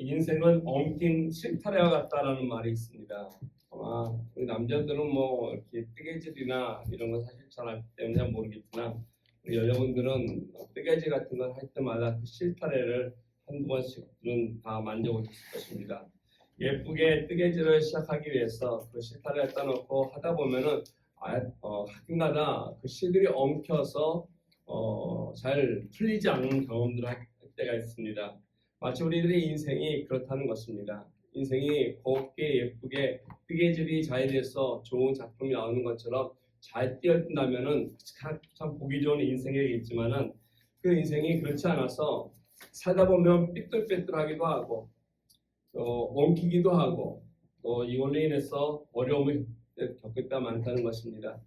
인생은 엉킨 실타래와 같다라는 말이 있습니다. 아마 우리 남자들은 뭐 이렇게 뜨개질이나 이런 거 사실 잘 알기 때문에 모르겠지만 우리 여자분들은 뜨개질 같은 걸 할 때마다 그 실타래를 한두 번씩은 다 만져보셨을 것입니다. 예쁘게 뜨개질을 시작하기 위해서 그 실타래를 따놓고 하다 보면은 가끔가다 그 실들이 엉켜서 잘 풀리지 않는 경험들을 할 때가 있습니다. 마치 우리들의 인생이 그렇다는 것입니다. 인생이 곱게 예쁘게 뜨개질이 잘 돼서 좋은 작품이 나오는 것처럼 잘 뛰어든다면은 참 보기 좋은 인생이겠지만은 그 인생이 그렇지 않아서 살다 보면 삐뚤빼뚤하기도 하고 엉키기도 하고 또 이걸로 인해서 어려움을 겪을 때가 많다는 것입니다.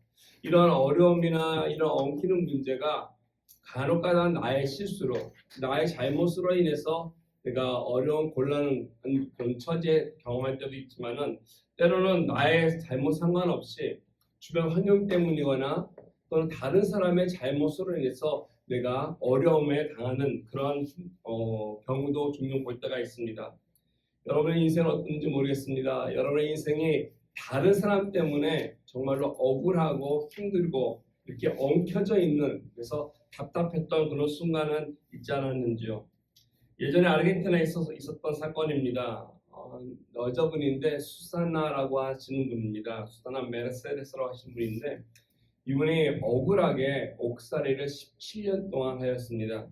이런 어려움이나 이런 엉키는 문제가 간혹가다 나의 실수로, 나의 잘못으로 인해서 내가 어려운 곤란한 그런 처지에 경험할 때도 있지만은 때로는 나의 잘못 상관없이 주변 환경 때문이거나 또는 다른 사람의 잘못으로 인해서 내가 어려움에 당하는 그런 경우도 종종 볼 때가 있습니다. 여러분의 인생은 어떤지 모르겠습니다. 여러분의 인생이 다른 사람 때문에 정말로 억울하고 힘들고 이렇게 엉켜져 있는, 그래서 답답했던 그런 순간은 있지 않았는지요. 예전에 아르헨티나에 있었던 사건입니다. 여자분인데 수사나라고 하시는 분입니다. 수사나 메르세데스라고 하시는 분인데 이분이 억울하게 옥살이를 17년 동안 하였습니다.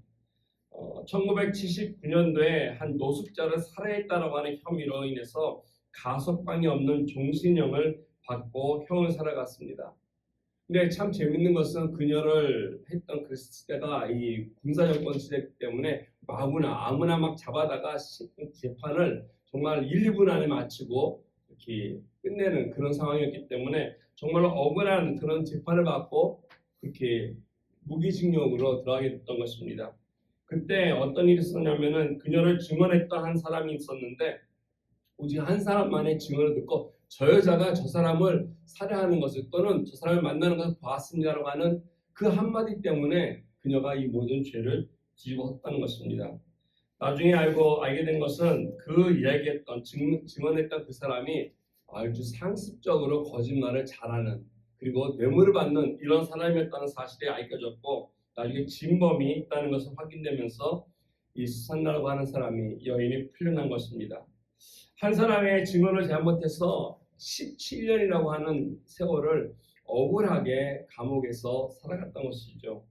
1979년도에 한 노숙자를 살해했다라고 하는 혐의로 인해서 가석방이 없는 종신형을 받고 형을 살아갔습니다. 근데 참 재밌는 것은 그녀를 했던 그 시대가 이 군사정권 시대 때문에 아무나 막 잡아다가 재판을 정말 1, 2분 안에 마치고 이렇게 끝내는 그런 상황이었기 때문에 정말로 억울한 그런 재판을 받고 그렇게 무기징역으로 들어가게 됐던 것입니다. 그때 어떤 일이 있었냐면은 그녀를 증언했던 한 사람이 있었는데 오직 한 사람만의 증언을 듣고 저 여자가 저 사람을 살해하는 것을 또는 저 사람을 만나는 것을 봤습니다라고 하는 그 한마디 때문에 그녀가 이 모든 죄를 뒤집었다는 것입니다. 나중에 알게 된 것은 그 이야기했던 증언했던 그 사람이 아주 상습적으로 거짓말을 잘하는 그리고 뇌물을 받는 이런 사람이었다는 사실이 알려졌고 나중에 진범이 있다는 것을 확인되면서 이 수산나라고 하는 사람이 여인이 풀려난 것입니다. 한 사람의 증언을 잘못해서 17년이라고 하는 세월을 억울하게 감옥에서 살아갔던 것이죠.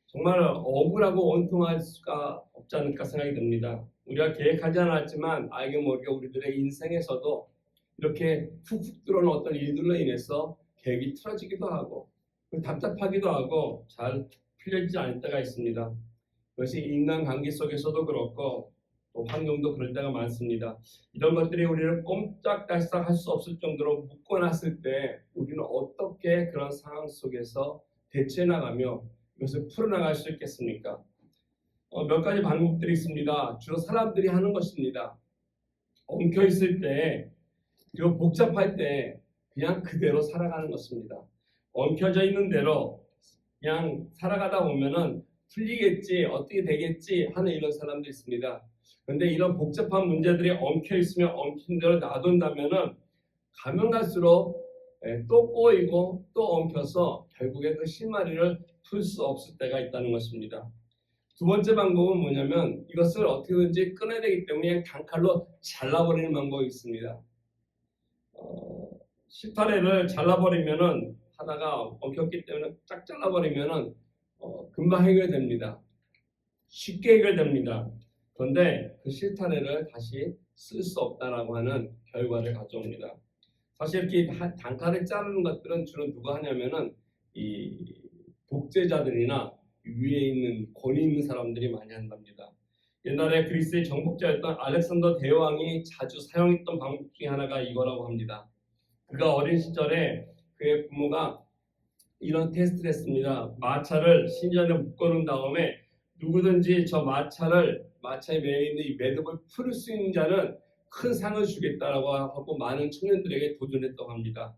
정말 억울하고 원통할 수가 없지 않을까 생각이 듭니다. 우리가 계획하지 않았지만 알게 모르게 우리들의 인생에서도 이렇게 훅훅 들어오는 어떤 일들로 인해서 계획이 틀어지기도 하고 답답하기도 하고 잘 풀려지지 않을 때가 있습니다. 그것이 인간관계 속에서도 그렇고 또 환경도 그럴 때가 많습니다. 이런 것들이 우리를 꼼짝달싹 할 수 없을 정도로 묶어놨을 때 우리는 어떻게 그런 상황 속에서 대처해 나가며 이것을 풀어나갈 수 있겠습니까? 몇 가지 방법들이 있습니다. 주로 사람들이 하는 것입니다. 엉켜있을 때 그리고 복잡할 때 그냥 그대로 살아가는 것입니다. 엉켜져 있는 대로 그냥 살아가다 보면은 풀리겠지, 어떻게 되겠지 하는 이런 사람도 있습니다. 그런데 이런 복잡한 문제들이 엉켜 있으면 엉킨 대로 놔둔다면은 가면 갈수록 또 꼬이고 또 엉켜서 결국에 그 실마리를 풀 수 없을 때가 있다는 것입니다. 두 번째 방법은 뭐냐면 이것을 어떻게든지 끊어야 되기 때문에 그냥 단칼로 잘라버리는 방법이 있습니다. 실타래를 잘라버리면은 하다가 엉켰기 때문에 쫙 잘라버리면은 금방 해결됩니다. 쉽게 해결됩니다. 그런데 그 실타래를 다시 쓸 수 없다라고 하는 결과를 가져옵니다. 사실 이렇게 단칼에 자르는 것들은 주로 누가 하냐면은 이 독재자들이나 위에 있는 권위 있는 사람들이 많이 한답니다. 옛날에 그리스의 정복자였던 알렉산더 대왕이 자주 사용했던 방법 중에 하나가 이거라고 합니다. 그가 어린 시절에 그의 부모가 이런 테스트를 했습니다. 마차를 신전에 묶어놓은 다음에 누구든지 저 마차에 매여있는 이 매듭을 풀 수 있는 자는 큰 상을 주겠다라고 하고 많은 청년들에게 도전했다고 합니다.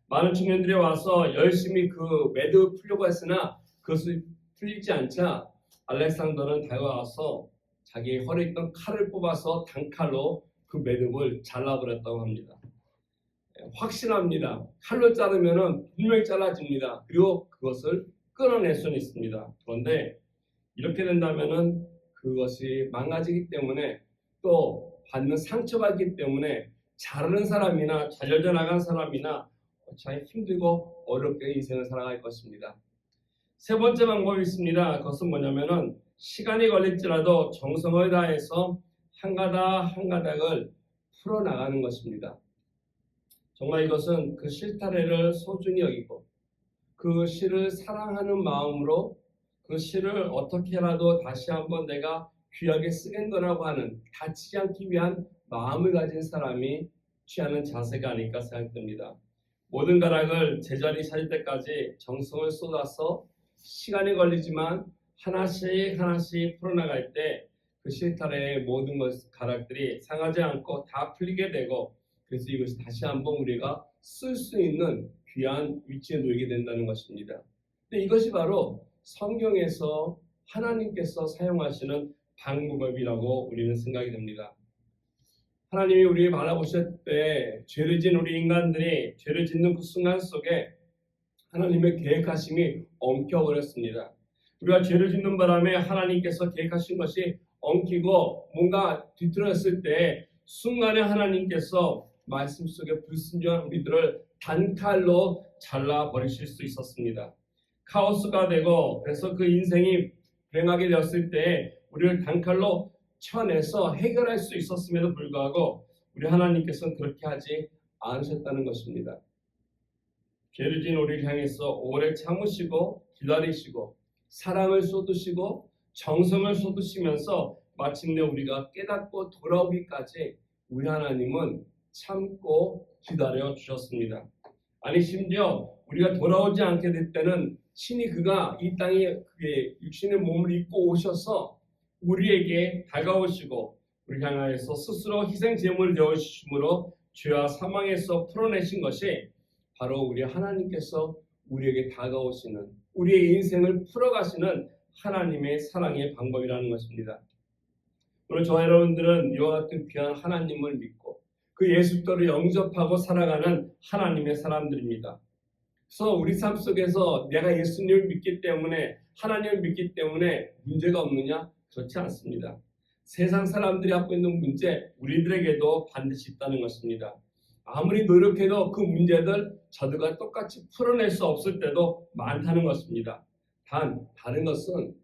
많은 청년들이 와서 열심히 그 매듭을 풀려고 했으나 그것이 풀리지 않자 알렉산더는 다가와서 자기 허리에 있던 칼을 뽑아서 단칼로 그 매듭을 잘라버렸다고 합니다. 확신합니다. 칼로 자르면은 분명히 잘라집니다. 그리고 그것을 끊어낼 수는 있습니다. 그런데 이렇게 된다면은 그것이 망가지기 때문에 또 받는 상처가 있기 때문에 자르는 사람이나 잘려져 나간 사람이나 참 힘들고 어렵게 인생을 살아갈 것입니다. 세 번째 방법이 있습니다. 그것은 뭐냐면은 시간이 걸릴지라도 정성을 다해서 한 가닥 한 가닥을 풀어나가는 것입니다. 정말 이것은 그 실타래를 소중히 여기고 그 실을 사랑하는 마음으로 그 실을 어떻게라도 다시 한번 내가 귀하게 쓰겠노라고 하는 다치지 않기 위한 마음을 가진 사람이 취하는 자세가 아닐까 생각됩니다. 모든 가락을 제자리 찾을 때까지 정성을 쏟아서 시간이 걸리지만 하나씩 하나씩 풀어나갈 때 그 실타래의 모든 가락들이 상하지 않고 다 풀리게 되고 그래서 이것이 다시 한번 우리가 쓸 수 있는 귀한 위치에 놓이게 된다는 것입니다. 근데 이것이 바로 성경에서 하나님께서 사용하시는 방법이라고 우리는 생각이 됩니다. 하나님이 우리를 바라보실 때 죄를 지은 우리 인간들이 죄를 짓는 그 순간 속에 하나님의 계획하심이 엉켜버렸습니다. 우리가 죄를 짓는 바람에 하나님께서 계획하신 것이 엉키고 뭔가 뒤틀어졌을 때 순간에 하나님께서 말씀 속에 불순종한 우리들을 단칼로 잘라버리실 수 있었습니다. 카오스가 되고 그래서 그 인생이 불행하게 되었을 때 우리를 단칼로 쳐내서 해결할 수 있었음에도 불구하고 우리 하나님께서는 그렇게 하지 않으셨다는 것입니다. 죄를 지은 우리를 향해서 오래 참으시고 기다리시고 사랑을 쏟으시고 정성을 쏟으시면서 마침내 우리가 깨닫고 돌아오기까지 우리 하나님은 참고 기다려 주셨습니다. 아니 심지어 우리가 돌아오지 않게 될 때는 친히 그가 이 땅에 그의 육신의 몸을 입고 오셔서 우리에게 다가오시고 우리 향하여서 스스로 희생 제물을 되어 주심으로 죄와 사망에서 풀어내신 것이 바로 우리 하나님께서 우리에게 다가오시는 우리의 인생을 풀어가시는 하나님의 사랑의 방법이라는 것입니다. 오늘 저와 여러분들은 이와 같은 귀한 하나님을 믿고 그 예수님을 영접하고 살아가는 하나님의 사람들입니다. 그래서 우리 삶 속에서 내가 예수님을 믿기 때문에 하나님을 믿기 때문에 문제가 없느냐? 그렇지 않습니다. 세상 사람들이 갖고 있는 문제 우리들에게도 반드시 있다는 것입니다. 아무리 노력해도 그 문제들 저들과 똑같이 풀어낼 수 없을 때도 많다는 것입니다. 다른 것은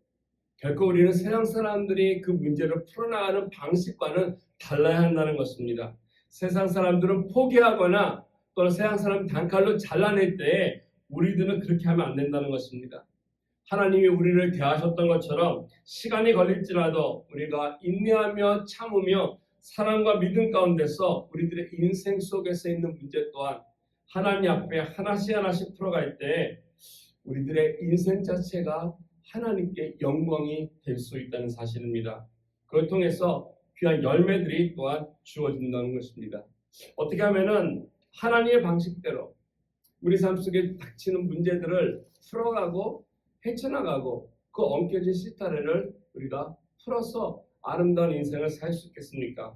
결코 우리는 세상 사람들이 그 문제를 풀어나가는 방식과는 달라야 한다는 것입니다. 세상 사람들은 포기하거나 또는 세상 사람 단칼로 잘라낼 때 우리들은 그렇게 하면 안 된다는 것입니다. 하나님이 우리를 대하셨던 것처럼 시간이 걸릴지라도 우리가 인내하며 참으며 사랑과 믿음 가운데서 우리들의 인생 속에서 있는 문제 또한 하나님 앞에 하나씩 하나씩 풀어갈 때 우리들의 인생 자체가 하나님께 영광이 될 수 있다는 사실입니다. 그걸 통해서 귀한 열매들이 또한 주어진다는 것입니다. 어떻게 하면은 하나님의 방식대로 우리 삶 속에 닥치는 문제들을 풀어가고 헤쳐나가고 그 엉켜진 실타래를 우리가 풀어서 아름다운 인생을 살 수 있겠습니까?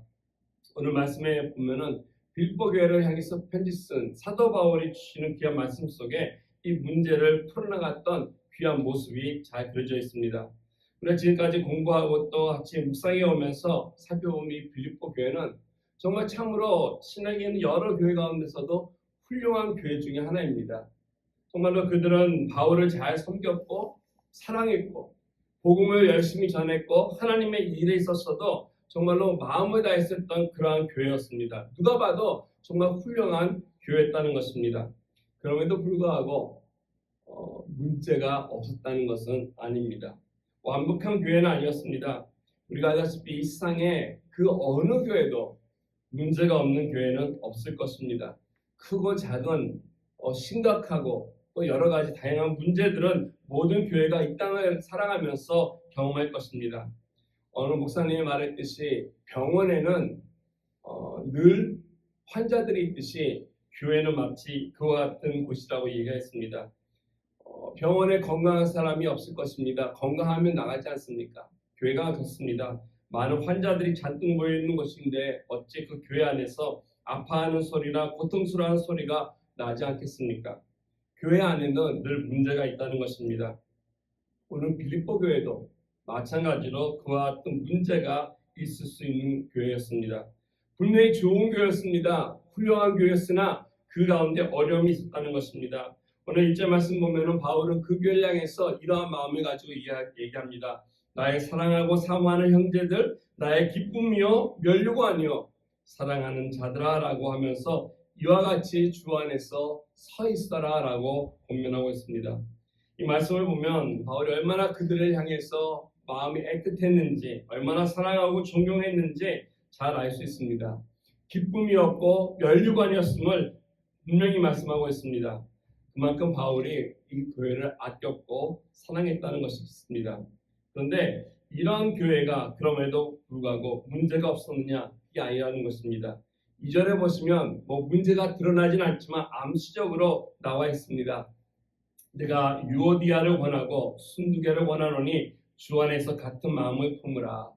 오늘 말씀에 보면은 빌보 교회를 향해서 편지 쓴 사도 바울이 주시는 귀한 말씀 속에 이 문제를 풀어나갔던 귀한 모습이 잘 그려져 있습니다. 우리가 지금까지 공부하고 또 같이 묵상해 오면서 살펴보면 이 빌립보 교회는 정말 참으로 신학에 있는 여러 교회 가운데서도 훌륭한 교회 중에 하나입니다. 정말로 그들은 바울을 잘 섬겼고 사랑했고 복음을 열심히 전했고 하나님의 일에 있어서도 정말로 마음을 다했었던 그러한 교회였습니다. 누가 봐도 정말 훌륭한 교회였다는 것입니다. 그럼에도 불구하고 문제가 없었다는 것은 아닙니다. 완벽한 교회는 아니었습니다. 우리가 알다시피 이 세상에 그 어느 교회도 문제가 없는 교회는 없을 것입니다. 크고 작은 심각하고 또 여러 가지 다양한 문제들은 모든 교회가 이 땅을 살아가면서 경험할 것입니다. 어느 목사님이 말했듯이 병원에는 늘 환자들이 있듯이 교회는 마치 그와 같은 곳이라고 얘기했습니다. 병원에 건강한 사람이 없을 것입니다. 건강하면 나가지 않습니까? 교회가 그렇습니다. 많은 환자들이 잔뜩 모여 있는 곳인데 어찌 그 교회 안에서 아파하는 소리나 고통스러운 소리가 나지 않겠습니까? 교회 안에는 늘 문제가 있다는 것입니다. 오늘 빌립보 교회도 마찬가지로 그와 같은 문제가 있을 수 있는 교회였습니다. 분명히 좋은 교회였습니다. 훌륭한 교회였으나 그 가운데 어려움이 있었다는 것입니다. 오늘 1절 말씀 보면은 바울은 그 교회를 향해서 이러한 마음을 가지고 얘기합니다. 나의 사랑하고 사모하는 형제들, 나의 기쁨이요 면류관이요 사랑하는 자들아 라고 하면서 이와 같이 주 안에서 서 있어라 라고 권면하고 있습니다. 이 말씀을 보면 바울이 얼마나 그들을 향해서 마음이 애틋했는지, 얼마나 사랑하고 존경했는지 잘 알 수 있습니다. 기쁨이었고 면류관이었음을 분명히 말씀하고 있습니다. 그만큼 바울이 이 교회를 아꼈고 사랑했다는 것이 있습니다. 그런데 이러한 교회가 그럼에도 불구하고 문제가 없었느냐? 이게 아니라는 것입니다. 2절에 보시면 문제가 드러나진 않지만 암시적으로 나와 있습니다. 내가 유오디아를 권하고 순두개를 권하노니 주 안에서 같은 마음을 품으라.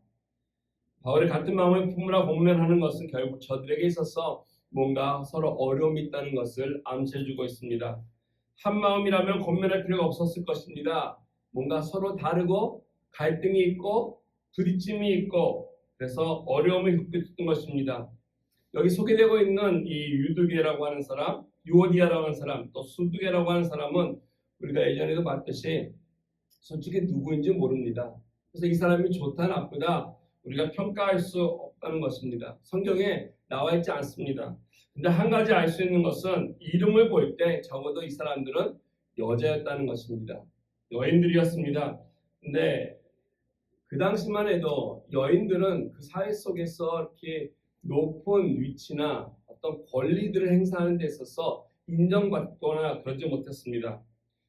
바울의 같은 마음을 품으라 권면하는 것은 결국 저들에게 있어서 뭔가 서로 어려움이 있다는 것을 암시해주고 있습니다. 한 마음이라면 권면할 필요가 없었을 것입니다. 뭔가 서로 다르고 갈등이 있고 부딪힘이 있고 그래서 어려움을 겪었던 것입니다. 여기 소개되고 있는 이 유두개라고 하는 사람, 유오디아라고 하는 사람, 또 순두개라고 하는 사람은 우리가 예전에도 봤듯이 솔직히 누구인지 모릅니다. 그래서 이 사람이 좋다 나쁘다 우리가 평가할 수 없다는 것입니다. 성경에 나와 있지 않습니다. 근데 한 가지 알 수 있는 것은 이름을 볼 때 적어도 이 사람들은 여자였다는 것입니다. 여인들이었습니다. 근데 그 당시만 해도 여인들은 그 사회 속에서 이렇게 높은 위치나 어떤 권리들을 행사하는 데 있어서 인정받거나 그러지 못했습니다.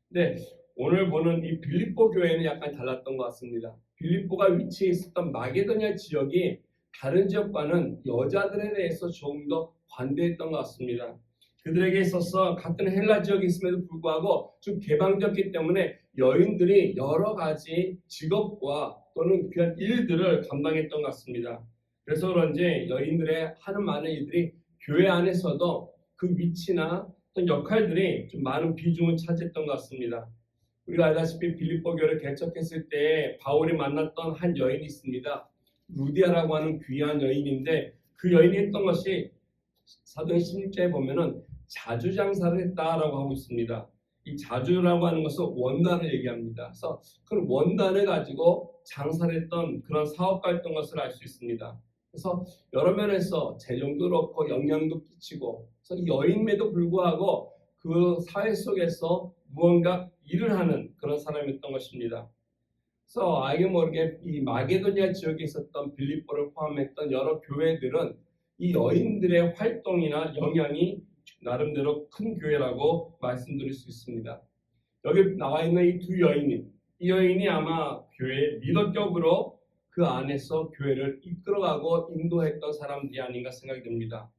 근데 오늘 보는 이 빌립보 교회는 약간 달랐던 것 같습니다. 빌립보가 위치해 있었던 마게도냐 지역이 다른 지역과는 여자들에 대해서 조금 더 관대했던 것 같습니다. 그들에게 있어서 같은 헬라 지역이 있음에도 불구하고 좀 개방적이기 때문에 여인들이 여러 가지 직업과 또는 그런 일들을 감당했던 것 같습니다. 그래서 그런지 여인들의 하는 많은 일들이 교회 안에서도 그 위치나 어떤 역할들이 좀 많은 비중을 차지했던 것 같습니다. 우리가 알다시피 빌립보 교회를 개척했을 때 바울이 만났던 한 여인이 있습니다. 루디아라고 하는 귀한 여인인데 그 여인이 했던 것이 사도행 16장에 보면은 자주장사를 했다라고 하고 있습니다. 이 자주라고 하는 것은 원단을 얘기합니다. 그래서 그 원단을 가지고 장사를 했던 그런 사업가였던 것을 알 수 있습니다. 그래서 여러 면에서 재정도 그렇고 영향도 끼치고 그래서 이 여인임에도 불구하고 그 사회 속에서 무언가 일을 하는 그런 사람이었던 것입니다. 그래서 알게 모르게 이 마게도냐 지역에 있었던 빌립보를 포함했던 여러 교회들은 이 여인들의 활동이나 영향이 나름대로 큰 교회라고 말씀드릴 수 있습니다. 여기 나와 있는 이 두 여인이 이 여인이 아마 교회 리더격으로 그 안에서 교회를 이끌어가고 인도했던 사람들이 아닌가 생각이 듭니다.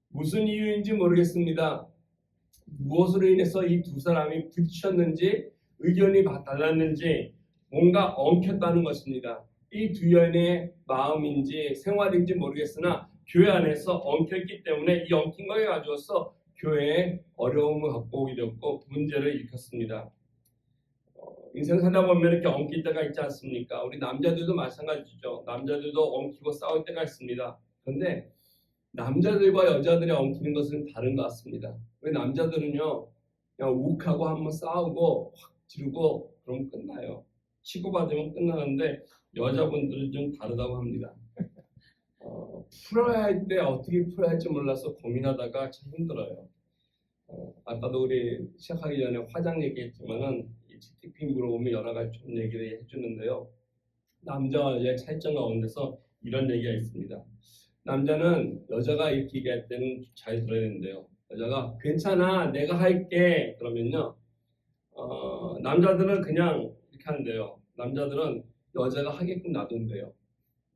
무슨 이유인지 모르겠습니다. 무엇으로 인해서 이 두 사람이 부딪혔는지 의견이 달랐는지 뭔가 엉켰다는 것입니다. 이 두 여인의 마음인지 생활인지 모르겠으나 교회 안에서 엉켰기 때문에 이 엉킨 거에 가져서 교회에 어려움을 갖고 오게 되었고 문제를 일으켰습니다. 인생 살다 보면 이렇게 엉킬 때가 있지 않습니까? 우리 남자들도 마찬가지죠. 남자들도 엉키고 싸울 때가 있습니다. 그런데 남자들과 여자들이 엉키는 것은 다른 것 같습니다. 왜 남자들은요 그냥 욱하고 한번 싸우고 확 지르고 그러면 끝나요. 치고받으면 끝나는데 여자분들은 좀 다르다고 합니다. 풀어야 할 때 어떻게 풀어야 할지 몰라서 고민하다가 참 힘들어요. 아까도 우리 시작하기 전에 화장 얘기했지만은 이 치티핑 물어보면 여러 가지 좋은 얘기를 해주는데요. 남자와 여자의 차이점 가운데서 이런 얘기가 있습니다. 남자는 여자가 이렇게 얘기할 때는 잘 들어야 되는데요. 여자가 괜찮아 내가 할게 그러면요 남자들은 그냥 이렇게 하는데요. 남자들은 여자가 하게끔 놔둔대요.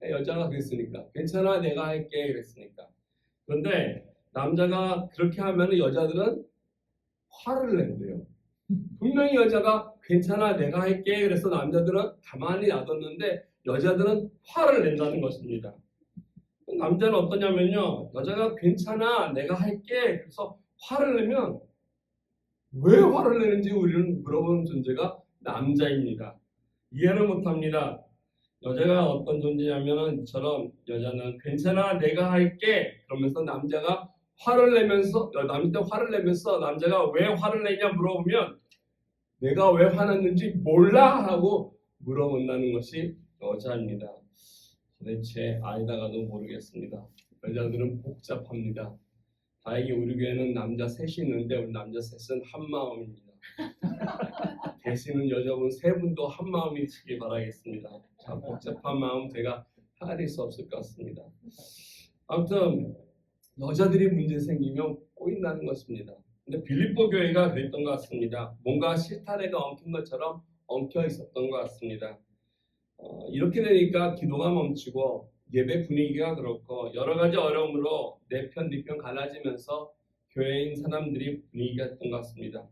여자가 그랬으니까 괜찮아 내가 할게 그랬으니까. 그런데 남자가 그렇게 하면 여자들은 화를 낸대요. 분명히 여자가 괜찮아 내가 할게 그래서 남자들은 가만히 놔뒀는데 여자들은 화를 낸다는 것입니다. 남자는 어떠냐면요, 여자가 괜찮아, 내가 할게. 그래서 화를 내면 왜 화를 내는지 우리는 물어보는 존재가 남자입니다. 이해를 못합니다. 여자가 어떤 존재냐면은 이처럼 여자는 괜찮아, 내가 할게. 그러면서 남자가 화를 내면서 남자가 왜 화를 내냐 물어보면 내가 왜 화났는지 몰라 하고 물어본다는 것이 여자입니다. 도대체 아이다가도 모르겠습니다. 여자들은 복잡합니다. 다행히 우리 교회는 남자 셋이 있는데 우리 남자 셋은 한 마음입니다. 계시는 여자분 세 분도 한 마음이시길 바라겠습니다. 자, 복잡한 마음 제가 헤아릴 수 없을 것 같습니다. 아무튼 여자들이 문제 생기면 꼬인다는 것입니다. 근데 빌립보 교회가 그랬던 것 같습니다. 뭔가 실타래가 엉킨 것처럼 엉켜 있었던 것 같습니다. 이렇게 되니까 기도가 멈추고 예배 분위기가 그렇고 여러 가지 어려움으로 내 편 네 편 갈라지면서 교회인 사람들이 분위기가 됐던 것 같습니다.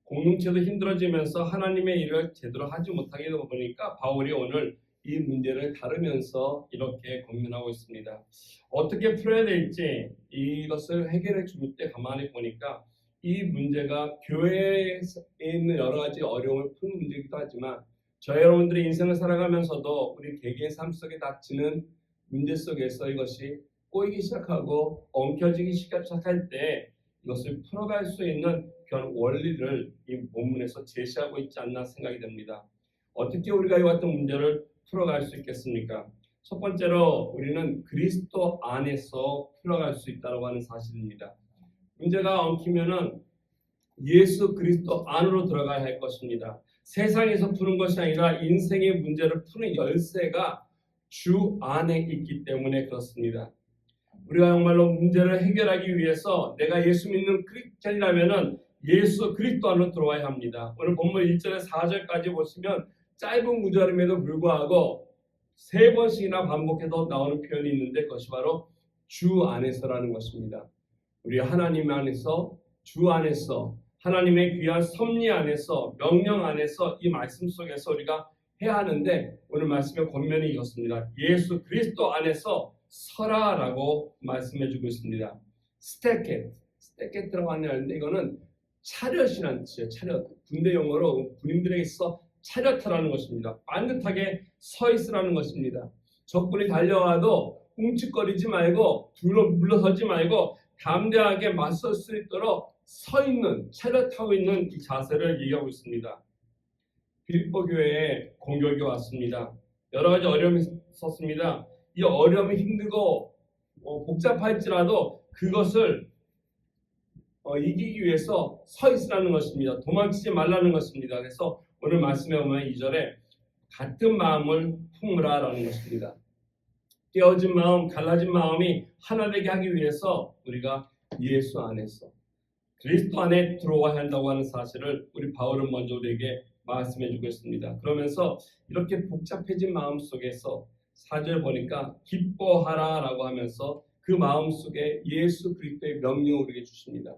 공동체도 힘들어지면서 하나님의 일을 제대로 하지 못하게 되다 보니까 바울이 오늘 이 문제를 다루면서 이렇게 고민하고 있습니다. 어떻게 풀어야 될지 이것을 해결해 줄 때 가만히 보니까 이 문제가 교회에 있는 여러 가지 어려움을 푸는 문제이기도 하지만 저희 여러분들의 인생을 살아가면서도 우리 개개인 삶 속에 닥치는 문제 속에서 이것이 꼬이기 시작하고 엉켜지기 시작할 때 이것을 풀어갈 수 있는 그런 원리를 이 본문에서 제시하고 있지 않나 생각이 됩니다. 어떻게 우리가 이와 같은 문제를 풀어갈 수 있겠습니까? 첫 번째로 우리는 그리스도 안에서 풀어갈 수 있다고 하는 사실입니다. 문제가 엉키면은 예수 그리스도 안으로 들어가야 할 것입니다. 세상에서 푸는 것이 아니라 인생의 문제를 푸는 열쇠가 주 안에 있기 때문에 그렇습니다. 우리가 정말로 문제를 해결하기 위해서 내가 예수 믿는 크리스찬이라면은 예수 그리스도 안으로 들어와야 합니다. 오늘 본문 1절에서 4절까지 보시면 짧은 구절임에도 불구하고 세 번씩이나 반복해서 나오는 표현이 있는데 그것이 바로 주 안에서라는 것입니다. 우리 하나님 안에서, 주 안에서, 하나님의 귀한 섭리 안에서, 명령 안에서 이 말씀 속에서 우리가 해야 하는데 오늘 말씀의 권면이 이렇습니다. 예수 그리스도 안에서 서라라고 말씀해주고 있습니다. 스테켓이라고 하는데 이거는 차렷이라는 뜻이에요. 차렷. 군대 용어로 군인들에게 있어 차렷하라는 것입니다. 반듯하게 서 있으라는 것입니다. 적군이 달려와도 움찔거리지 말고 물러서지 말고 담대하게 맞설 수 있도록 서 있는, 차렷하고 있는 이 자세를 얘기하고 있습니다. 빌립보 교회에 공격이 왔습니다. 여러 가지 어려움이 있었습니다. 이 어려움이 힘들고 복잡할지라도 그것을 이기기 위해서 서 있으라는 것입니다. 도망치지 말라는 것입니다. 그래서 오늘 말씀에 보면 2절에 같은 마음을 품으라라는 것입니다. 깨어진 마음, 갈라진 마음이 하나 되게 하기 위해서 우리가 예수 안에서 그리스도 안에 들어와야 한다고 하는 사실을 우리 바울은 먼저 우리에게 말씀해 주고 있습니다. 그러면서 이렇게 복잡해진 마음 속에서 4절 보니까 기뻐하라라고 하면서 그 마음 속에 예수 그리스도의 명령을 우리에게 주십니다.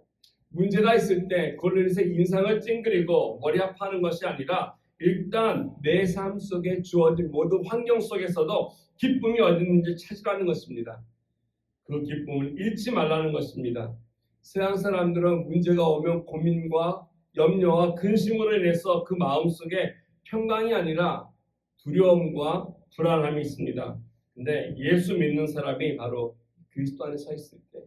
문제가 있을 때 그걸로 인해서 인상을 찡그리고 머리 아파하는 것이 아니라 일단 내 삶 속에 주어진 모든 환경 속에서도 기쁨이 어디 있는지 찾으라는 것입니다. 그 기쁨을 잃지 말라는 것입니다. 세상 사람들은 문제가 오면 고민과 염려와 근심으로 인해서 그 마음속에 평강이 아니라 두려움과 불안함이 있습니다. 근데 예수 믿는 사람이 바로 그리스도 안에 서 있을 때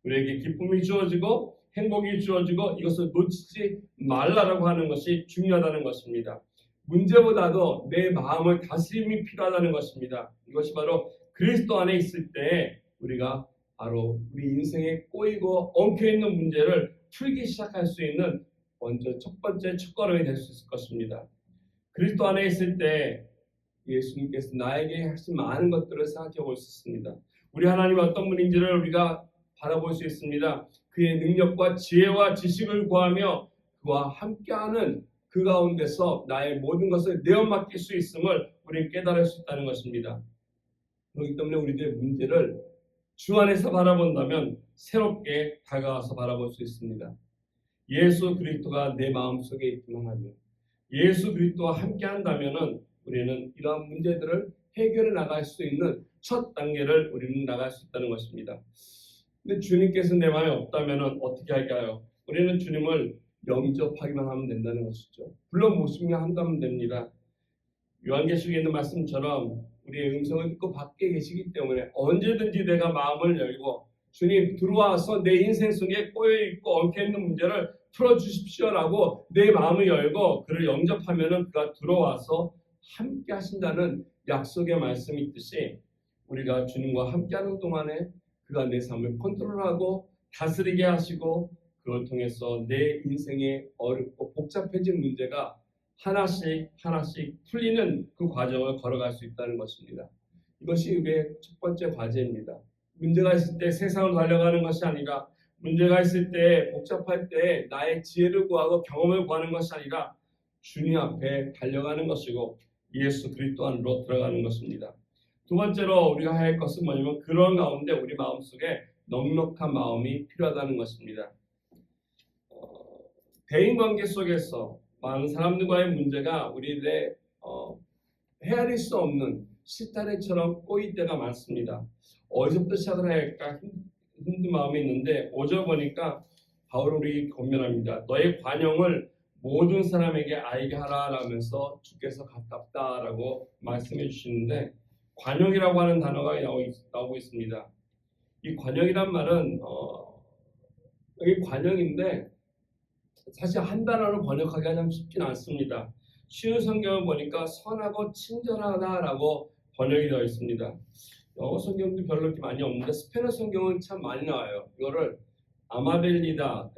우리에게 기쁨이 주어지고 행복이 주어지고 이것을 놓치지 말라라고 하는 것이 중요하다는 것입니다. 문제보다도 내 마음을 다스림이 필요하다는 것입니다. 이것이 바로 그리스도 안에 있을 때 우리가 바로 우리 인생에 꼬이고 엉켜있는 문제를 풀기 시작할 수 있는 먼저 첫 번째 첫걸음이 될 수 있을 것입니다. 그리스도 안에 있을 때 예수님께서 나에게 하신 많은 것들을 생각해 볼 수 있습니다. 우리 하나님이 어떤 분인지를 우리가 바라볼 수 있습니다. 그의 능력과 지혜와 지식을 구하며 그와 함께하는 그 가운데서 나의 모든 것을 내어 맡길 수 있음을 우리는 깨달을 수 있다는 것입니다. 그렇기 때문에 우리들의 문제를 주 안에서 바라본다면 새롭게 다가와서 바라볼 수 있습니다. 예수 그리스도가 내 마음속에 있기만 하며 예수 그리스도와 함께 한다면 우리는 이러한 문제들을 해결해 나갈 수 있는 첫 단계를 우리는 나갈 수 있다는 것입니다. 근데 주님께서 내 마음에 없다면 어떻게 할까요? 우리는 주님을 영접하기만 하면 된다는 것이죠. 불러 모시기만 한다면 됩니다. 요한계시록에 있는 말씀처럼 우리의 음성을 듣고 밖에 계시기 때문에 언제든지 내가 마음을 열고 주님 들어와서 내 인생 속에 꼬여있고 엉켜있는 문제를 풀어주십시오라고 내 마음을 열고 그를 영접하면 그가 들어와서 함께 하신다는 약속의 말씀이 있듯이 우리가 주님과 함께하는 동안에 그가 내 삶을 컨트롤하고 다스리게 하시고 그걸 통해서 내 인생의 어렵고 복잡해진 문제가 하나씩 풀리는 그 과정을 걸어갈 수 있다는 것입니다. 이것이 우리의 첫 번째 과제입니다. 문제가 있을 때 세상을 달려가는 것이 아니라 문제가 있을 때 복잡할 때 나의 지혜를 구하고 경험을 구하는 것이 아니라 주님 앞에 달려가는 것이고 예수 그리스도 안으로 들어가는 것입니다. 두 번째로 우리가 해야 할 것은 뭐냐면 그런 가운데 우리 마음속에 넉넉한 마음이 필요하다는 것입니다. 대인관계 속에서 많은 사람들과의 문제가 우리들의 헤아릴 수 없는 실타래처럼 꼬일 때가 많습니다. 어디서부터 시작을 해야 할까 힘든 마음이 있는데 5절 보니까 바울이 우리 권면합니다. 너의 관용을 모든 사람에게 알게 하라라면서 주께서 가깝다라고 말씀해 주시는데 관용이라고 하는 단어가 나오고 있습니다. 이 관용이란 말은 여기 관용인데 사실 한 단어로 번역하기가 참 쉽진 않습니다. 쉬운 성경을 보니까 선하고 친절하다라고 번역이 되어 있습니다. 영어 성경도 별로 그렇게 많이 없는데 스페인어 성경은 참 많이 나와요. 이거를 아마벨리다,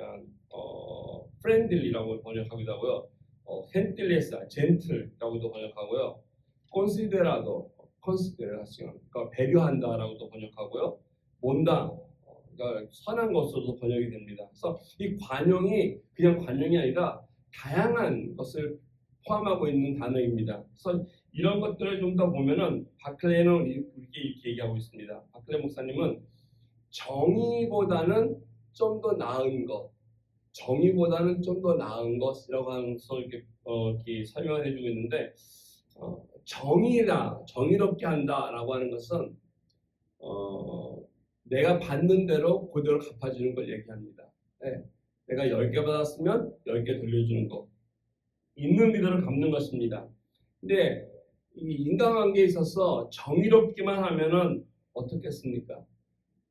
프렌들리라고 번역하기도 하고요. 헨틸레사, 젠틀라고도 번역하고요. 컨시데라시온, 그러니까 배려한다라고도 번역하고요. 몬다, 그러니까 선한 것으로도 번역이 됩니다. 그래서 이 관용이 그냥 관용이 아니라 다양한 것을 포함하고 있는 단어입니다. 그래서 이런 것들을 좀 더 보면은 바클레는 이렇게 얘기하고 있습니다. 바클레 목사님은 정의보다는 좀 더 나은 것, 정의보다는 좀 더 나은 것이라고 하면서 이렇게 설명을 해주고 있는데 정의롭게 한다라고 하는 것은 내가 받는 대로 그대로 갚아주는 걸 얘기합니다. 네. 내가 10개 받았으면 10개 돌려주는 거. 있는 그대로 갚는 것입니다. 근데 이 인간관계에 있어서 정의롭기만 하면은 어떻겠습니까?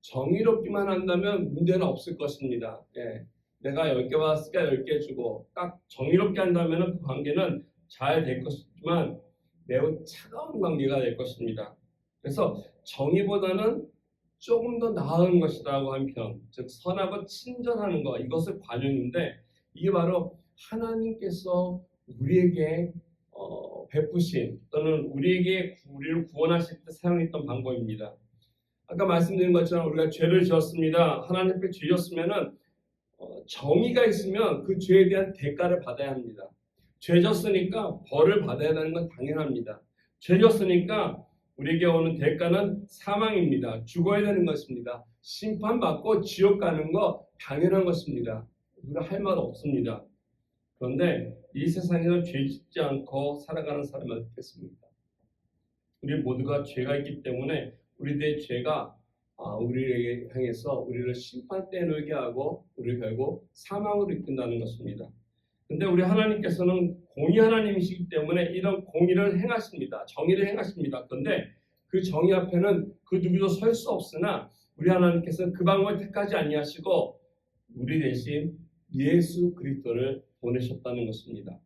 정의롭기만 한다면 문제는 없을 것입니다. 예. 내가 10개 받았으니까 10개 주고 딱 정의롭게 한다면 그 관계는 잘 될 것이지만 매우 차가운 관계가 될 것입니다. 그래서 정의보다는 조금 더 나은 것이라고 한 편, 즉 선하고 친절하는 것, 이것을 관용인데 이게 바로 하나님께서 우리에게 베푸신 또는 우리를 구원하실 때 사용했던 방법입니다. 아까 말씀드린 것처럼 우리가 죄를 지었습니다. 하나님 앞에 죄 지었으면은 정의가 있으면 그 죄에 대한 대가를 받아야 합니다. 죄 졌으니까 벌을 받아야 하는 건 당연합니다. 죄 졌으니까 우리에게 오는 대가는 사망입니다. 죽어야 되는 것입니다. 심판받고 지옥 가는 거 당연한 것입니다. 우리가 할 말 없습니다. 그런데 이 세상에서 죄 짓지 않고 살아가는 사람이 어디 있겠습니까? 우리 모두가 죄가 있기 때문에 우리들의 죄가 우리에게 향해서 우리를 심판대에 놓게 하고 우리를 결국 사망으로 이끈다는 것입니다. 근데 우리 하나님께서는 공의 하나님이시기 때문에 이런 공의를 행하십니다. 정의를 행하십니다. 그런데 그 정의 앞에는 그 누구도 설 수 없으나 우리 하나님께서는 그 방법을 택하지 아니하시고 우리 대신 예수 그리스도를 보내셨다는 것입니다.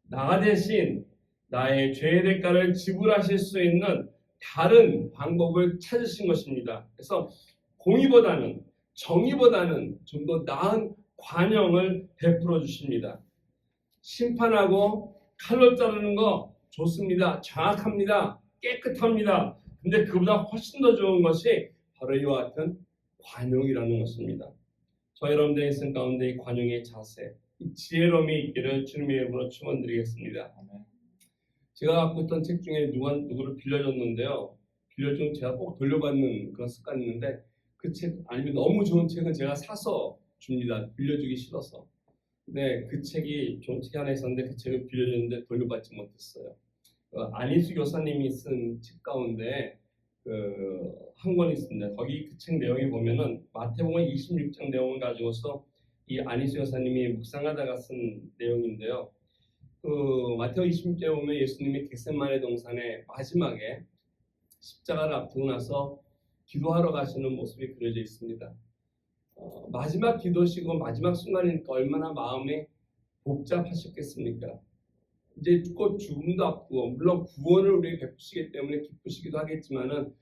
나 대신 나의 죄의 대가를 지불하실 수 있는 다른 방법을 찾으신 것입니다. 그래서 공의보다는 정의보다는 좀 더 나은 관용을 베풀어 주십니다. 심판하고 칼로 자르는 거 좋습니다. 정확합니다. 깨끗합니다. 근데 그보다 훨씬 더 좋은 것이 바로 이와 같은 관용이라는 것입니다. 저 여러분들의 인생 가운데 이 관용의 자세, 이 지혜로움이 있기를 주님의 이름으로 축원드리겠습니다. 제가 갖고 있던 책 중에 누구를 빌려줬는데요. 빌려준 제가 꼭 돌려받는 그런 습관이 있는데 그 책 아니면 너무 좋은 책은 제가 사서 줍니다. 빌려주기 싫어서. 근데 그 책이 좋은 책이 하나 있었는데 그 책을 빌려줬는데 돌려받지 못했어요. 안희수 교사님이 쓴 책 가운데 한 권이 있습니다. 거기 그 책 내용에 보면은 마태복음 26장 내용을 가지고서 이 안희수 교사님이 묵상하다가 쓴 내용인데요. 마태복음 26장에 보면 예수님이 겟세마네 동산의 마지막에 십자가를 앞두고 나서 기도하러 가시는 모습이 그려져 있습니다. 마지막 기도시고 마지막 순간이니까 얼마나 마음이 복잡하셨겠습니까? 이제 곧 죽음도 앞두고 물론 구원을 우리에게 베푸시기 때문에 기쁘시기도 하겠지만은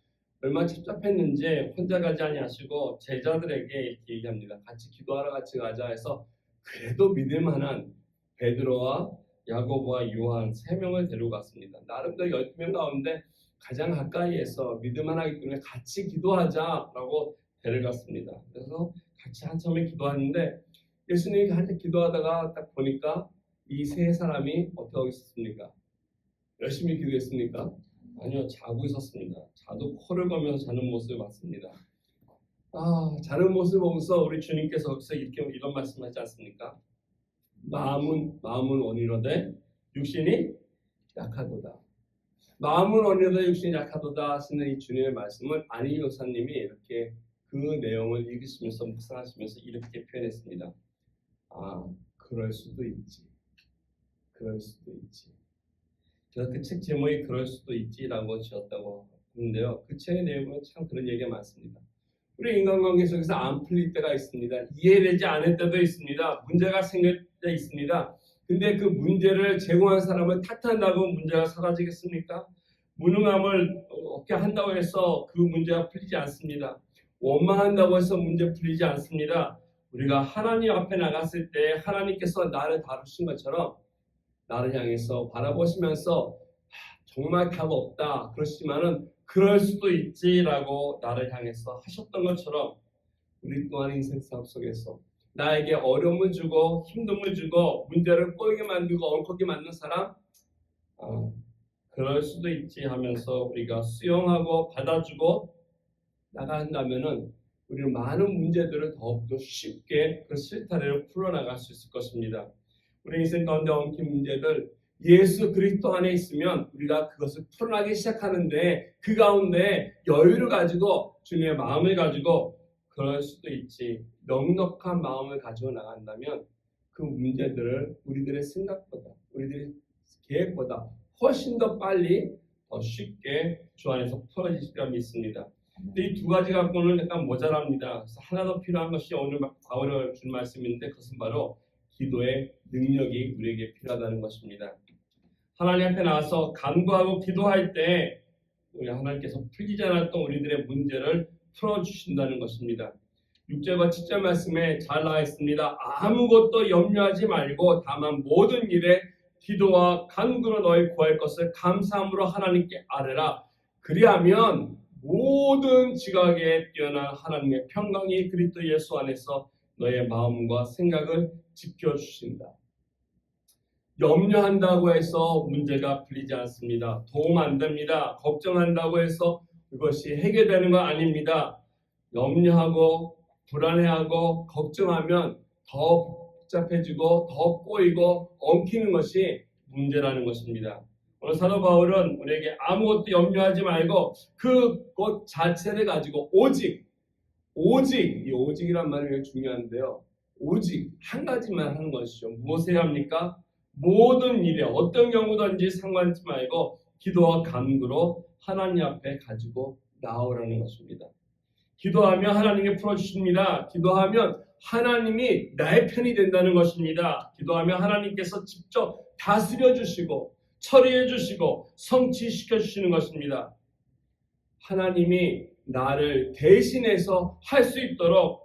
얼마나 답답했는지 혼자 가지 아니하시고 제자들에게 이렇게 얘기합니다. 같이 기도하러 같이 가자 해서 그래도 믿을 만한 베드로와 야고보와 요한 3명을 데리고 갔습니다. 나름대로 12명 가운데 가장 가까이에서 믿을 만하기 때문에 같이 기도하자라고 데려갔습니다. 그래서 같이 한참에 기도하는데 예수님이 한참 기도하다가 딱 보니까 이 세 사람이 어떻게 하고 있었습니까? 열심히 기도했습니까? 아니요, 자고 있었습니다. 자도 코를 걸면서 자는 모습을 봤습니다. 자는 모습을 보면서 우리 주님께서 여기서 이런 말씀하지 않습니까? 마음은 원이로되 육신이 약하도다. 마음은 원이로되 육신이 약하도다 하시는 이 주님의 말씀을 안희 교사님이 이렇게 그 내용을 읽으시면서 묵상하시면서 이렇게 표현했습니다. 그럴 수도 있지. 그럴 수도 있지. 그래서 그 책 제목이 그럴 수도 있지라고 지었다고 하는데요. 그 책의 내용은 참 그런 얘기가 많습니다. 우리 인간관계 속에서 안 풀릴 때가 있습니다. 이해되지 않을 때도 있습니다. 문제가 생길 때 있습니다. 근데 그 문제를 제공한 사람을 탓한다고 문제가 사라지겠습니까? 무능함을 얻게 한다고 해서 그 문제가 풀리지 않습니다. 원망한다고 해서 문제 풀리지 않습니다. 우리가 하나님 앞에 나갔을 때 하나님께서 나를 다루신 것처럼 나를 향해서 바라보시면서 정말 답 없다 그러시지만은 그럴 수도 있지라고 나를 향해서 하셨던 것처럼 우리 또한 인생 삶 속에서 나에게 어려움을 주고 힘듦을 주고 문제를 꼬이게 만들고 엉겁게 만든 사람 그럴 수도 있지 하면서 우리가 수용하고 받아주고 나간다면은 우리는 많은 문제들을 더욱더 쉽게 그 실타래를 풀어나갈 수 있을 것입니다. 우리 인생 가운데 엉킨 문제들 예수 그리스도 안에 있으면 우리가 그것을 풀어나기 시작하는데 그 가운데 여유를 가지고 주님의 마음을 가지고 그럴 수도 있지 넉넉한 마음을 가지고 나간다면 그 문제들을 우리들의 생각보다 우리들의 계획보다 훨씬 더 빨리 더 쉽게 주 안에서 풀어질 수가 믿습니다. 근데 이 두 가지 갖고는 약간 모자랍니다. 그래서 하나 더 필요한 것이 오늘 바울이 준 말씀인데 그것은 바로 기도의 능력이 우리에게 필요하다는 것입니다. 하나님 앞에 나와서 간구하고 기도할 때 우리 하나님께서 풀리지 않았던 우리들의 문제를 풀어주신다는 것입니다. 6절과 7절 말씀에 잘 나와 있습니다. 아무것도 염려하지 말고 다만 모든 일에 기도와 간구로 너희 구할 것을 감사함으로 하나님께 아뢰라. 그리하면 모든 지각에 뛰어난 하나님의 평강이 그리스도 예수 안에서 너의 마음과 생각을 지켜주신다. 염려한다고 해서 문제가 풀리지 않습니다. 도움 안 됩니다. 걱정한다고 해서 그것이 해결되는 건 아닙니다. 염려하고 불안해하고 걱정하면 더 복잡해지고 더 꼬이고 엉키는 것이 문제라는 것입니다. 오늘 사도 바울은 우리에게 아무것도 염려하지 말고 그것 자체를 가지고 오직 이 오직이란 말이 중요한데요. 오직 한 가지만 하는 것이죠. 무엇을 합니까? 모든 일에 어떤 경우든지 상관치 말고 기도와 간구로 하나님 앞에 가지고 나오라는 것입니다. 기도하면 하나님이 풀어주십니다. 기도하면 하나님이 나의 편이 된다는 것입니다. 기도하면 하나님께서 직접 다스려 주시고 처리해 주시고 성취시켜 주시는 것입니다. 하나님이 나를 대신해서 할 수 있도록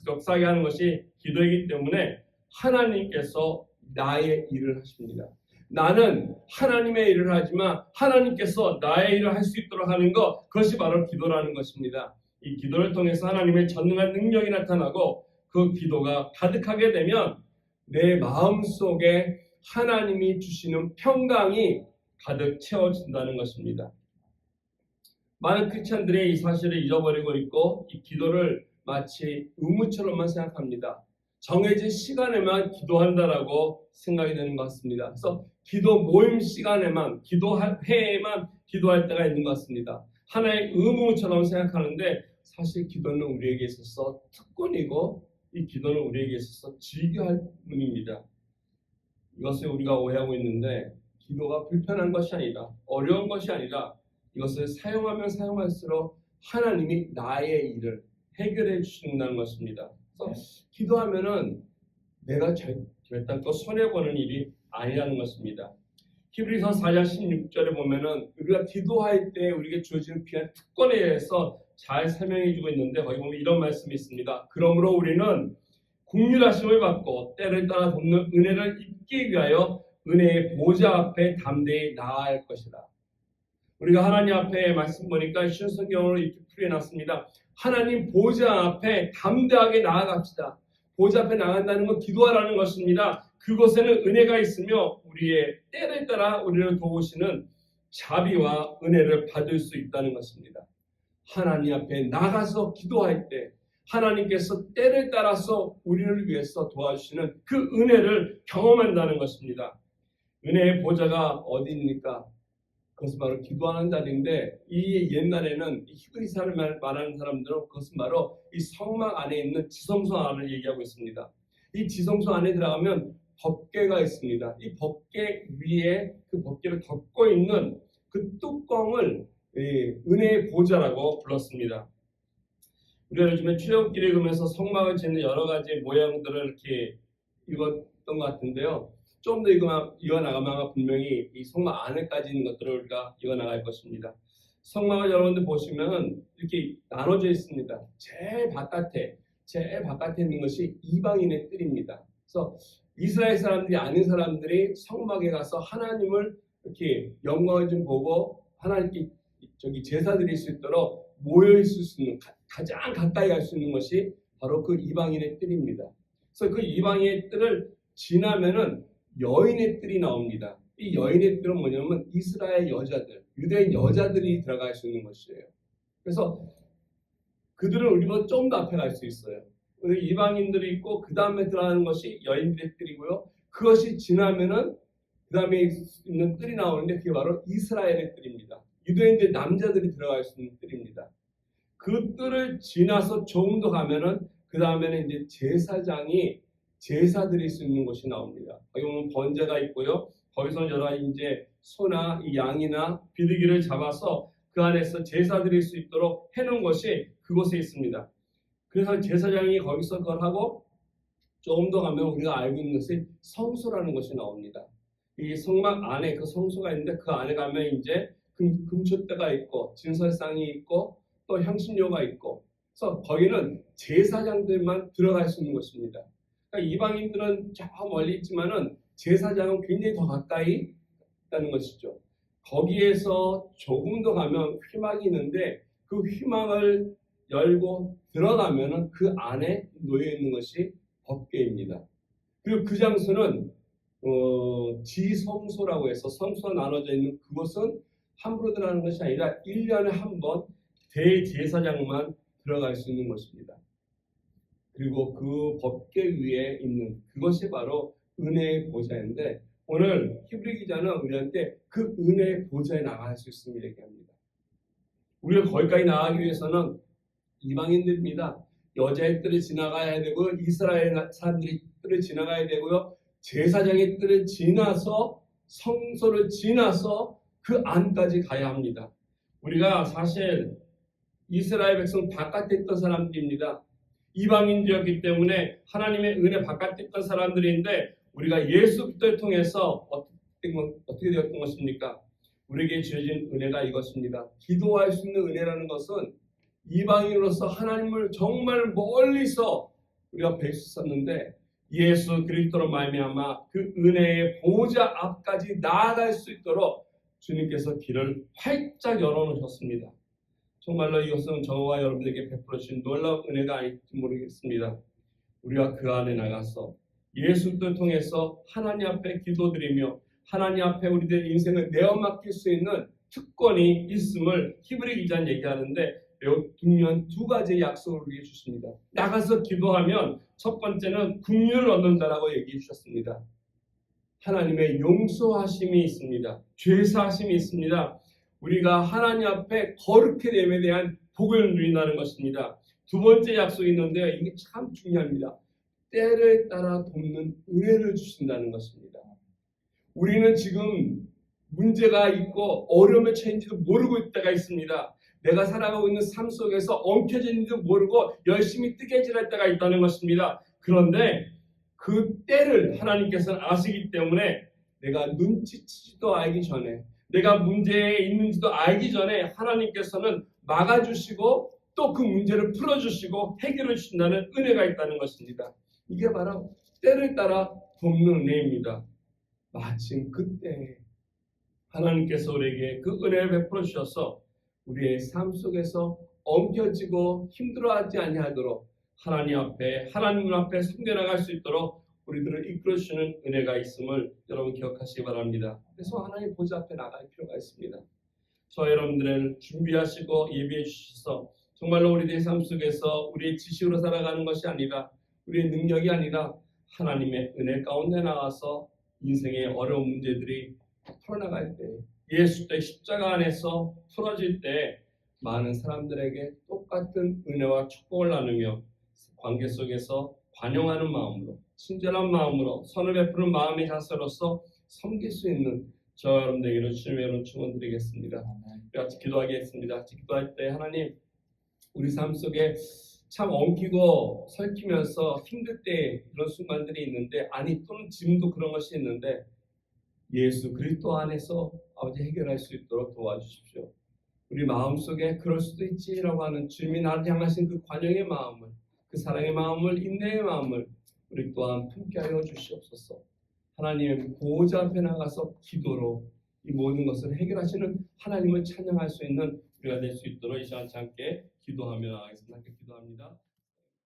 역사하게 하는 것이 기도이기 때문에 하나님께서 나의 일을 하십니다. 나는 하나님의 일을 하지만 하나님께서 나의 일을 할 수 있도록 하는 것, 그것이 바로 기도라는 것입니다. 이 기도를 통해서 하나님의 전능한 능력이 나타나고 그 기도가 가득하게 되면 내 마음속에 하나님이 주시는 평강이 가득 채워진다는 것입니다. 많은 크리스천들이 이 사실을 잊어버리고 있고 이 기도를 마치 의무처럼만 생각합니다. 정해진 시간에만 기도한다라고 생각이 되는 것 같습니다. 그래서 기도 모임 시간에만, 회에만 기도할 때가 있는 것 같습니다. 하나의 의무처럼 생각하는데 사실 기도는 우리에게 있어서 특권이고 이 기도는 우리에게 있어서 즐겨야 할 분입니다. 이것을 우리가 오해하고 있는데 기도가 불편한 것이 아니라 어려운 것이 아니라 이것을 사용하면 사용할수록 하나님이 나의 일을 해결해 주신다는 것입니다. 그래서 기도하면은 내가 결단코 손해보는 일이 아니라는 것입니다. 히브리서 4장 16절에 보면은 우리가 기도할 때 우리에게 주어지는 귀한 특권에 대해서 잘 설명해 주고 있는데 거기 보면 이런 말씀이 있습니다. 그러므로 우리는 긍휼하심을 받고 때를 따라 돕는 은혜를 입기 위하여 은혜의 보좌 앞에 담대히 나아갈 것이다. 우리가 하나님 앞에 말씀 보니까 쉬운 성경으로 이렇게 풀어놨습니다. 하나님 보좌 앞에 담대하게 나아갑시다. 보좌 앞에 나간다는 건 기도하라는 것입니다. 그곳에는 은혜가 있으며 우리의 때를 따라 우리를 도우시는 자비와 은혜를 받을 수 있다는 것입니다. 하나님 앞에 나가서 기도할 때 하나님께서 때를 따라서 우리를 위해서 도와주시는 그 은혜를 경험한다는 것입니다. 은혜의 보좌가 어디입니까? 그것은 바로 기도하는 자리인데 이 옛날에는 히브리서를 말하는 사람들은 그것은 바로 이 성막 안에 있는 지성소 안을 얘기하고 있습니다. 이 지성소 안에 들어가면 법궤가 있습니다. 이 법궤 위에 그 법궤를 덮고 있는 그 뚜껑을 은혜의 보좌라고 불렀습니다. 우리가 요즘에 출애굽기를 읽으면서 성막을 짓는 여러 가지 모양들을 이렇게 읽었던 것 같은데요. 좀 더 이어나가면 분명히 이 성막 안에까지 있는 것들을 우리가 이어나갈 것입니다. 성막을 여러분들 보시면 이렇게 나눠져 있습니다. 제일 바깥에 있는 것이 이방인의 뜰입니다. 그래서 이스라엘 사람들이 아닌 사람들이 성막에 가서 하나님을 이렇게 영광을 좀 보고 하나님께 제사 드릴 수 있도록 모여 있을 수 있는 가장 가까이 갈 수 있는 것이 바로 그 이방인의 뜰입니다. 그래서 그 이방인의 뜰을 지나면은 여인의 뜰이 나옵니다. 이 여인의 뜰은 뭐냐면 이스라엘 여자들, 유대인 여자들이 들어갈 수 있는 것이에요. 그래서 그들은 우리보다 좀 더 앞에 갈 수 있어요. 이방인들이 있고 그 다음에 들어가는 것이 여인들의 뜰이고요. 그것이 지나면은 그 다음에 있는 뜰이 나오는데 그게 바로 이스라엘의 뜰입니다. 유대인들 남자들이 들어갈 수 있는 뜰입니다. 그 뜰을 지나서 조금 더 가면은 그 다음에는 이제 제사장이 제사 드릴 수 있는 곳이 나옵니다. 거기 보면 번제가 있고요. 거기서 여러 가지 이제 소나 이 양이나 비둘기를 잡아서 그 안에서 제사 드릴 수 있도록 해놓은 것이 그곳에 있습니다. 그래서 제사장이 거기서 그걸 하고 조금 더 가면 우리가 알고 있는 것이 성소라는 것이 나옵니다. 이 성막 안에 그 성소가 있는데 그 안에 가면 이제 금촛대가 있고 진설상이 있고 또 향신료가 있고 그래서 거기는 제사장들만 들어갈 수 있는 것입니다. 그러니까 이방인들은 저 멀리 있지만은 제사장은 굉장히 더 가까이 있다는 것이죠. 거기에서 조금 더 가면 휘막이 있는데 그 휘막을 열고 들어가면은 그 안에 놓여 있는 것이 법궤입니다. 그리고 그 장소는 지성소라고 해서 성소가 나눠져 있는 그곳은 함부로 들어가는 것이 아니라 1년에 한 번 대제사장만 들어갈 수 있는 것입니다. 그리고 그 법궤 위에 있는 그것이 바로 은혜의 보좌인데 오늘 히브리 기자는 우리한테 그 은혜의 보좌에 나갈 수 있음을 얘기합니다. 우리가 거기까지 나가기 위해서는 이방인들입니다. 여자의 뜰을 지나가야 되고 이스라엘 사람들이 뜰을 지나가야 되고요. 제사장의 뜰을 지나서 성소를 지나서 그 안까지 가야 합니다. 우리가 사실 이스라엘 백성 바깥에 있던 사람들입니다. 이방인들이었기 때문에 하나님의 은혜 바깥에 있던 사람들인데 우리가 예수 그리스도를 통해서 어떻게 되었던 것입니까? 우리에게 주어진 은혜가 이것입니다. 기도할 수 있는 은혜라는 것은 이방인으로서 하나님을 정말 멀리서 우리가 뵐 수 있었는데 예수 그리스도로 말미암아 그 은혜의 보좌 앞까지 나아갈 수 있도록 주님께서 길을 활짝 열어놓으셨습니다. 정말로 이것은 저와 여러분에게 베풀어 주신 놀라운 은혜가 아닐지 모르겠습니다. 우리가 그 안에 나가서 예수를 통해서 하나님 앞에 기도드리며 하나님 앞에 우리들의 인생을 내어 맡길 수 있는 특권이 있음을 히브리 기자는 얘기하는데 매우 중요한 두 가지 약속을 우리에게 주십니다. 나가서 기도하면 첫 번째는 긍휼을 얻는다라고 얘기해 주셨습니다. 하나님의 용서하심이 있습니다. 죄사하심이 있습니다. 우리가 하나님 앞에 거룩해 됨에 대한 복을 누린다는 것입니다. 두 번째 약속이 있는데요. 이게 참 중요합니다. 때를 따라 돕는 은혜를 주신다는 것입니다. 우리는 지금 문제가 있고 어려움에 처했는지도 모르고 있을 때가 있습니다. 내가 살아가고 있는 삶 속에서 엉켜진지도 모르고 열심히 뜨개질할 때가 있다는 것입니다. 그런데 그 때를 하나님께서는 아시기 때문에 내가 눈치치지도 알기 전에, 내가 문제에 있는지도 알기 전에 하나님께서는 막아주시고 또 그 문제를 풀어주시고 해결해 주신다는 은혜가 있다는 것입니다. 이게 바로 때를 따라 돕는 은혜입니다. 마침 그때 하나님께서 우리에게 그 은혜를 베풀어 주셔서 우리의 삶 속에서 엉켜지고 힘들어하지 아니하도록 하나님 앞에 섬겨나갈 수 있도록 우리들을 이끌어 주시는 은혜가 있음을 여러분 기억하시기 바랍니다. 그래서 하나님 보좌 앞에 나갈 필요가 있습니다. 저 여러분들을 준비하시고 예비해 주셔서 정말로 우리들의 삶 속에서 우리의 지식으로 살아가는 것이 아니라 우리의 능력이 아니라 하나님의 은혜 가운데 나와서 인생의 어려운 문제들이 풀어나갈 때, 예수의 십자가 안에서 풀어질 때 많은 사람들에게 똑같은 은혜와 축복을 나누며 관계 속에서 관용하는 마음으로, 친절한 마음으로, 선을 베푸는 마음의 자세로서 섬길 수 있는 저 여러분들에게 주님의 이름 축원드리겠습니다. 같이 기도하겠습니다. 기도할 때 하나님, 우리 삶 속에 참 엉키고 설키면서 힘들 때 그런 순간들이 있는데, 아니 또는 지금도 그런 것이 있는데 예수 그리스도 안에서 아버지 해결할 수 있도록 도와주십시오. 우리 마음속에 그럴 수도 있지라고 하는 주님이 나를 향하신 그 관용의 마음을, 그 사랑의 마음을, 인내의 마음을 우리 또한 품게 하여 주시옵소서. 하나님 보호자 앞에 나가서 기도로 이 모든 것을 해결하시는 하나님을 찬양할 수 있는 우리가 될 수 있도록 이 시간 함께 기도하며 나가겠습니다. 함께 기도합니다.